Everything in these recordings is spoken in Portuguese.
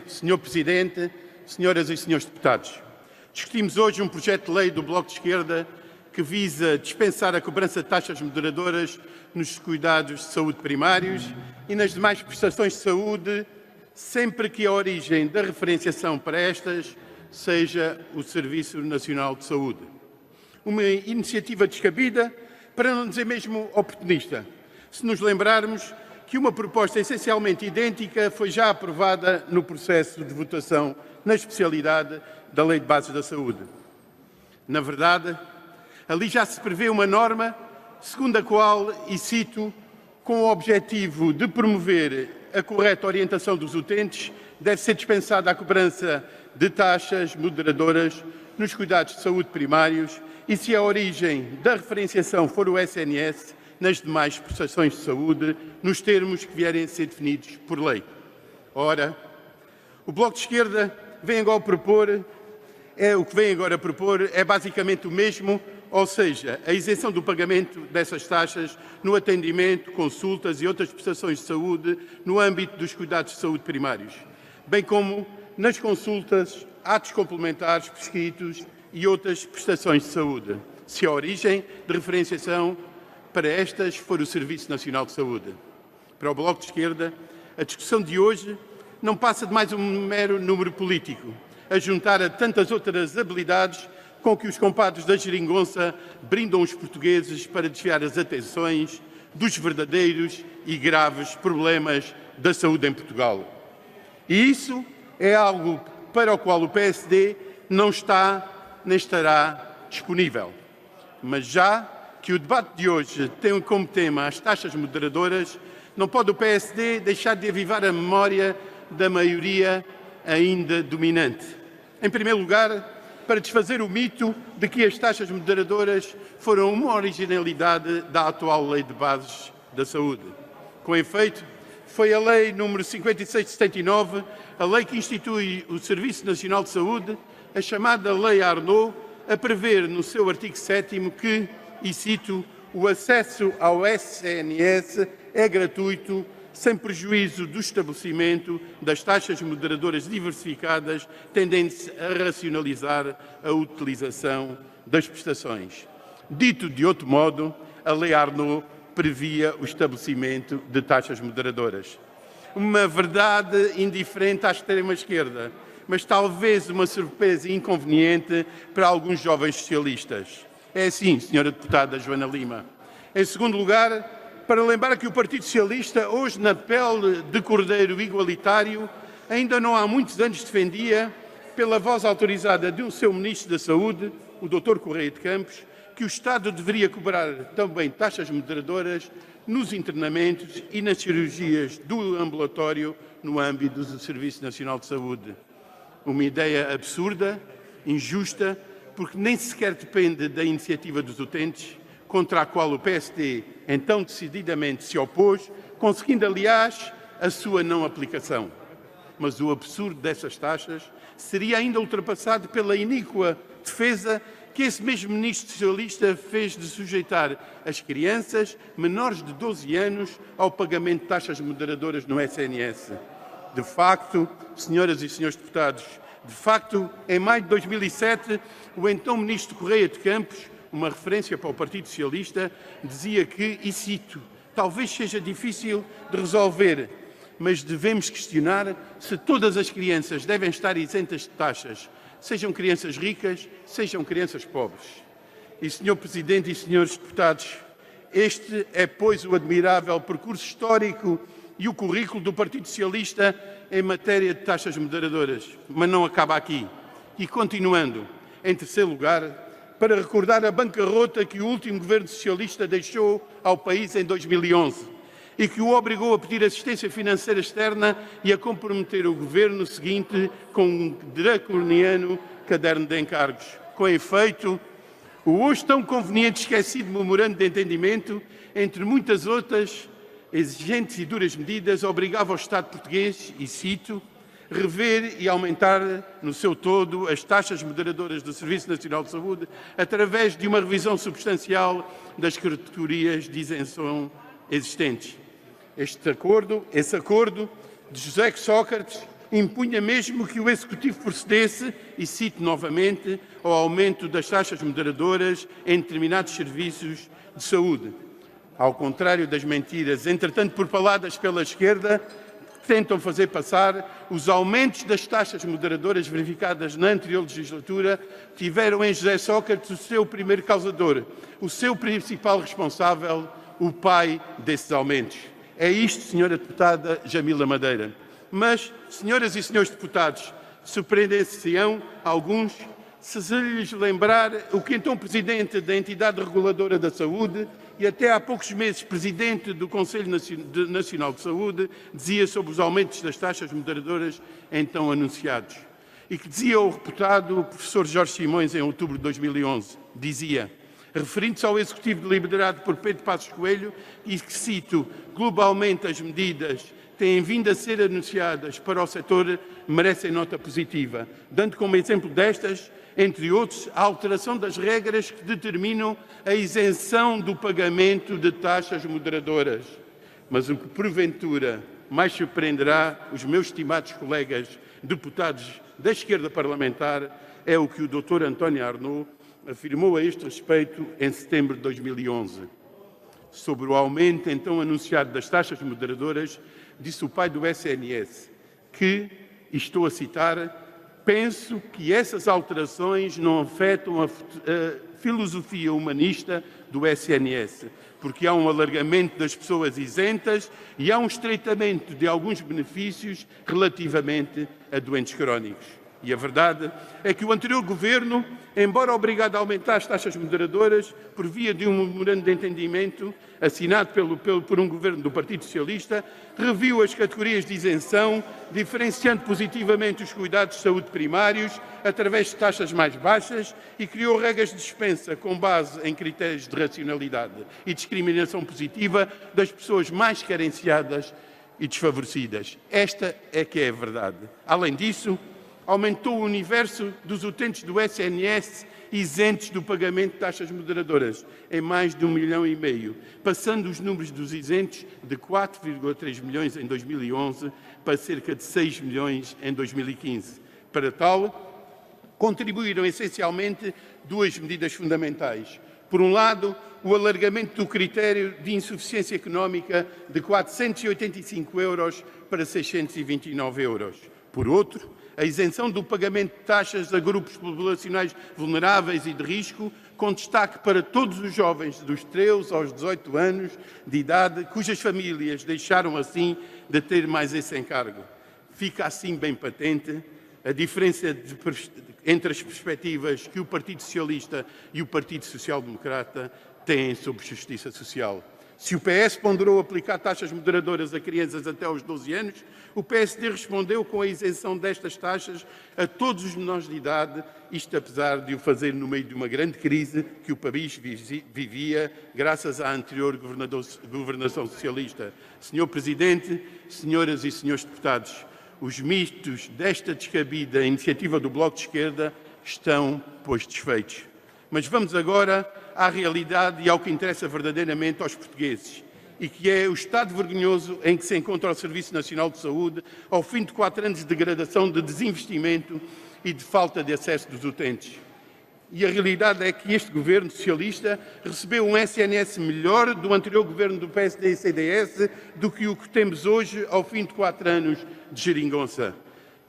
Senhor Presidente, senhoras e senhores deputados, discutimos hoje um projeto de lei do Bloco de Esquerda que visa dispensar a cobrança de taxas moderadoras nos cuidados de saúde primários e nas demais prestações de saúde, sempre que a origem da referenciação para estas seja o Serviço Nacional de Saúde. Uma iniciativa descabida, para não dizer mesmo oportunista, se nos lembrarmos que uma proposta essencialmente idêntica foi já aprovada no processo de votação na especialidade da Lei de Bases da Saúde. Na verdade, ali já se prevê uma norma segundo a qual, e cito, com o objetivo de promover a correta orientação dos utentes, deve ser dispensada a cobrança de taxas moderadoras nos cuidados de saúde primários e, se a origem da referenciação for o SNS, nas demais prestações de saúde, nos termos que vierem a ser definidos por lei. Ora, o Bloco de Esquerda vem agora propor é basicamente o mesmo, ou seja, a isenção do pagamento dessas taxas no atendimento, consultas e outras prestações de saúde no âmbito dos cuidados de saúde primários, bem como nas consultas, atos complementares prescritos e outras prestações de saúde, se a origem de referenciação para estas for o Serviço Nacional de Saúde. Para o Bloco de Esquerda, a discussão de hoje não passa de mais um mero número político, a juntar a tantas outras habilidades com que os compadres da geringonça brindam os portugueses para desviar as atenções dos verdadeiros e graves problemas da saúde em Portugal. E isso é algo para o qual o PSD não está nem estará disponível. Mas já que o debate de hoje tem como tema as taxas moderadoras, não pode o PSD deixar de avivar a memória da maioria ainda dominante. Em primeiro lugar, para desfazer o mito de que as taxas moderadoras foram uma originalidade da atual Lei de Bases da Saúde. Com efeito, foi a Lei número 56 de 79, a lei que institui o Serviço Nacional de Saúde, a chamada Lei Arnaud, a prever no seu artigo 7º que, e cito, o acesso ao SNS é gratuito, sem prejuízo do estabelecimento das taxas moderadoras diversificadas, tendendo-se a racionalizar a utilização das prestações. Dito de outro modo, a Lei Arnaud previa o estabelecimento de taxas moderadoras. Uma verdade indiferente à extrema-esquerda, mas talvez uma surpresa inconveniente para alguns jovens socialistas. É assim, senhora deputada Joana Lima. Em segundo lugar, para lembrar que o Partido Socialista, hoje na pele de cordeiro igualitário, ainda não há muitos anos defendia, pela voz autorizada de um seu Ministro da Saúde, o Dr. Correia de Campos, que o Estado deveria cobrar também taxas moderadoras nos internamentos e nas cirurgias do ambulatório no âmbito do Serviço Nacional de Saúde. Uma ideia absurda, injusta, porque nem sequer depende da iniciativa dos utentes, contra a qual o PSD então decididamente se opôs, conseguindo, aliás, a sua não aplicação. Mas o absurdo dessas taxas seria ainda ultrapassado pela iníqua defesa que esse mesmo ministro socialista fez de sujeitar as crianças menores de 12 anos ao pagamento de taxas moderadoras no SNS. De facto, senhoras e senhores deputados, em maio de 2007, o então ministro Correia de Campos, uma referência para o Partido Socialista, dizia que, e cito, talvez seja difícil de resolver, mas devemos questionar se todas as crianças devem estar isentas de taxas, sejam crianças ricas, sejam crianças pobres. E, senhor Presidente e senhores deputados, este é, pois, o admirável percurso histórico e o currículo do Partido Socialista em matéria de taxas moderadoras. Mas não acaba aqui. E continuando, em terceiro lugar, para recordar a bancarrota que o último governo socialista deixou ao país em 2011 e que o obrigou a pedir assistência financeira externa e a comprometer o governo seguinte com um draconiano caderno de encargos. Com efeito, o hoje tão conveniente esquecido memorando de entendimento, entre muitas outras exigentes e duras medidas, obrigava o Estado português, e cito, rever e aumentar no seu todo as taxas moderadoras do Serviço Nacional de Saúde através de uma revisão substancial das categorias de isenção existentes. Esse acordo de José Sócrates impunha mesmo que o Executivo procedesse, e cito novamente, ao aumento das taxas moderadoras em determinados serviços de saúde. Ao contrário das mentiras, entretanto propaladas pela esquerda, que tentam fazer passar, os aumentos das taxas moderadoras verificadas na anterior legislatura tiveram em José Sócrates o seu primeiro causador, o seu principal responsável, o pai desses aumentos. É isto, senhora deputada Jamila Madeira. Mas, senhoras e senhores deputados, surpreender-se-ão alguns se lhes lembrar o que então Presidente da Entidade Reguladora da Saúde e até há poucos meses Presidente do Conselho Nacional de Saúde dizia sobre os aumentos das taxas moderadoras então anunciados. E que dizia o reputado professor Jorge Simões em outubro de 2011, dizia, referindo-se ao Executivo liderado por Pedro Passos Coelho, e que cito, globalmente as medidas têm vindo a ser anunciadas para o setor merecem nota positiva, dando como exemplo destas, entre outros, a alteração das regras que determinam a isenção do pagamento de taxas moderadoras. Mas o que porventura mais surpreenderá os meus estimados colegas deputados da esquerda parlamentar é o que o Dr. António Arnaud afirmou a este respeito em setembro de 2011. Sobre o aumento então anunciado das taxas moderadoras, disse o pai do SNS que, e estou a citar, penso que essas alterações não afetam a filosofia humanista do SNS, porque há um alargamento das pessoas isentas e há um estreitamento de alguns benefícios relativamente a doentes crónicos. E a verdade é que o anterior governo, embora obrigado a aumentar as taxas moderadoras, por via de um memorando de entendimento assinado por um governo do Partido Socialista, reviu as categorias de isenção, diferenciando positivamente os cuidados de saúde primários através de taxas mais baixas e criou regras de dispensa com base em critérios de racionalidade e discriminação positiva das pessoas mais carenciadas e desfavorecidas. Esta é que é a verdade. Além disso, aumentou o universo dos utentes do SNS isentos do pagamento de taxas moderadoras em mais de 1,5 milhão, passando os números dos isentos de 4,3 milhões em 2011 para cerca de 6 milhões em 2015. Para tal, contribuíram essencialmente duas medidas fundamentais. Por um lado, o alargamento do critério de insuficiência económica de 485 euros para 629 euros. Por outro, a isenção do pagamento de taxas a grupos populacionais vulneráveis e de risco, com destaque para todos os jovens dos 13 aos 18 anos de idade, cujas famílias deixaram assim de ter mais esse encargo. Fica assim bem patente a diferença entre as perspectivas que o Partido Socialista e o Partido Social Democrata têm sobre justiça social. Se o PS ponderou aplicar taxas moderadoras a crianças até aos 12 anos, o PSD respondeu com a isenção destas taxas a todos os menores de idade, isto apesar de o fazer no meio de uma grande crise que o país vivia graças à anterior governação socialista. Senhor Presidente, senhoras e senhores deputados, os mitos desta descabida iniciativa do Bloco de Esquerda estão, pois, desfeitos. Mas vamos agora à realidade e ao que interessa verdadeiramente aos portugueses, e que é o estado vergonhoso em que se encontra o Serviço Nacional de Saúde ao fim de 4 anos de degradação, de desinvestimento e de falta de acesso dos utentes. E a realidade é que este governo socialista recebeu um SNS melhor do anterior governo do PSD e CDS do que o que temos hoje ao fim de 4 anos de geringonça.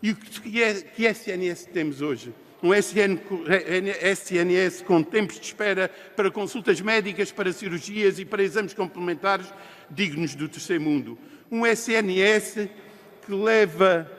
E que SNS temos hoje? Um SNS com tempos de espera para consultas médicas, para cirurgias e para exames complementares dignos do terceiro mundo. Um SNS que leva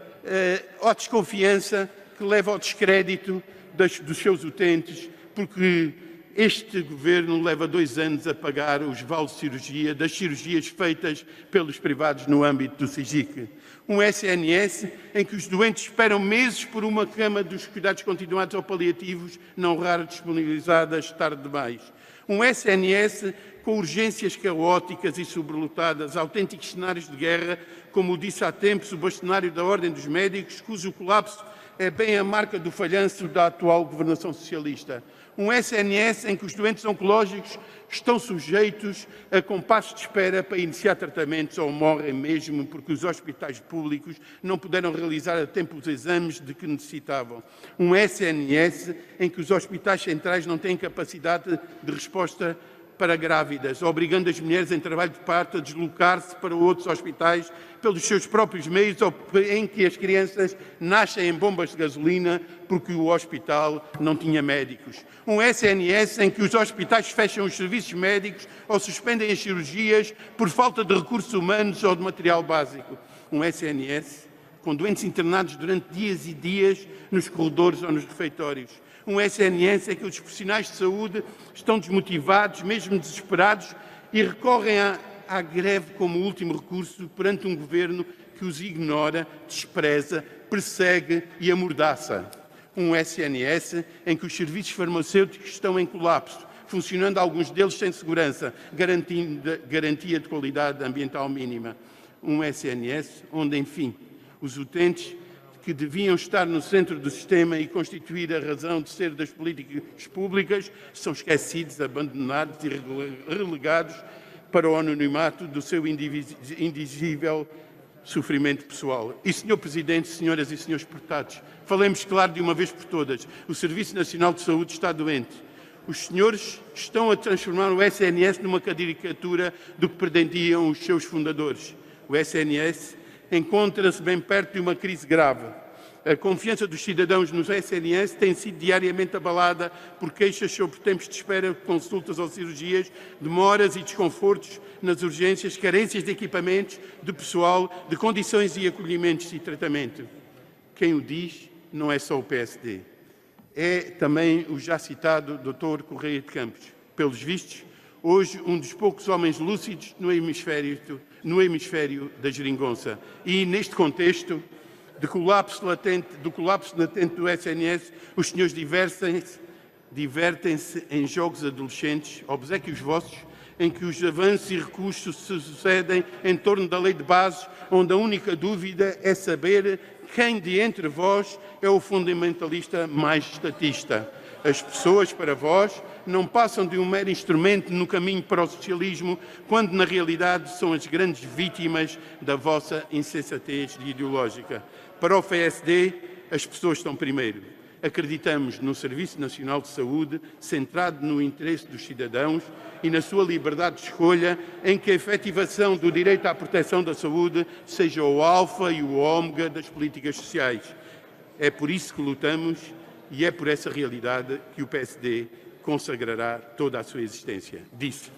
à desconfiança, que leva ao descrédito dos seus utentes, porque este governo leva 2 anos a pagar os vales de cirurgia das cirurgias feitas pelos privados no âmbito do SIGIC. Um SNS em que os doentes esperam meses por uma cama dos cuidados continuados ou paliativos, não raro disponibilizadas tarde demais. Um SNS com urgências caóticas e sobrelotadas, autênticos cenários de guerra, como disse há tempos o bastonário da Ordem dos Médicos, cujo colapso é bem a marca do falhanço da atual governação socialista. Um SNS em que os doentes oncológicos estão sujeitos a compassos de espera para iniciar tratamentos ou morrem mesmo porque os hospitais públicos não puderam realizar a tempo os exames de que necessitavam. Um SNS em que os hospitais centrais não têm capacidade de resposta para grávidas, obrigando as mulheres em trabalho de parto a deslocar-se para outros hospitais pelos seus próprios meios, ou em que as crianças nascem em bombas de gasolina porque o hospital não tinha médicos. Um SNS em que os hospitais fecham os serviços médicos ou suspendem as cirurgias por falta de recursos humanos ou de material básico. Um SNS com doentes internados durante dias e dias nos corredores ou nos refeitórios. Um SNS em que os profissionais de saúde estão desmotivados, mesmo desesperados, e recorrem à greve como último recurso perante um governo que os ignora, despreza, persegue e amordaça. Um SNS em que os serviços farmacêuticos estão em colapso, funcionando alguns deles sem segurança, garantia de qualidade ambiental mínima. Um SNS onde, enfim, os utentes que deviam estar no centro do sistema e constituir a razão de ser das políticas públicas, são esquecidos, abandonados e relegados para o anonimato do seu indizível sofrimento pessoal. E, Sr. Presidente, senhoras e senhores deputados, falemos claro de uma vez por todas. O Serviço Nacional de Saúde está doente. Os senhores estão a transformar o SNS numa caricatura do que pretendiam os seus fundadores. O SNS encontra-se bem perto de uma crise grave. A confiança dos cidadãos nos SNS tem sido diariamente abalada por queixas sobre tempos de espera, consultas ou cirurgias, demoras e desconfortos nas urgências, carências de equipamentos, de pessoal, de condições e acolhimentos e tratamento. Quem o diz não é só o PSD. É também o já citado Dr. Correia de Campos. Pelos vistos, hoje um dos poucos homens lúcidos no hemisfério da geringonça. E, neste contexto do colapso latente do SNS, os senhores divertem-se em jogos adolescentes, obséquios vossos, em que os avanços e recuos se sucedem em torno da lei de bases, onde a única dúvida é saber quem de entre vós é o fundamentalista mais estatista. As pessoas, para vós, não passam de um mero instrumento no caminho para o socialismo, quando na realidade são as grandes vítimas da vossa insensatez ideológica. Para o PSD, as pessoas estão primeiro. Acreditamos no Serviço Nacional de Saúde, centrado no interesse dos cidadãos e na sua liberdade de escolha, em que a efetivação do direito à proteção da saúde seja o alfa e o ômega das políticas sociais. É por isso que lutamos e é por essa realidade que o PSD consagrará toda a sua existência. Disse.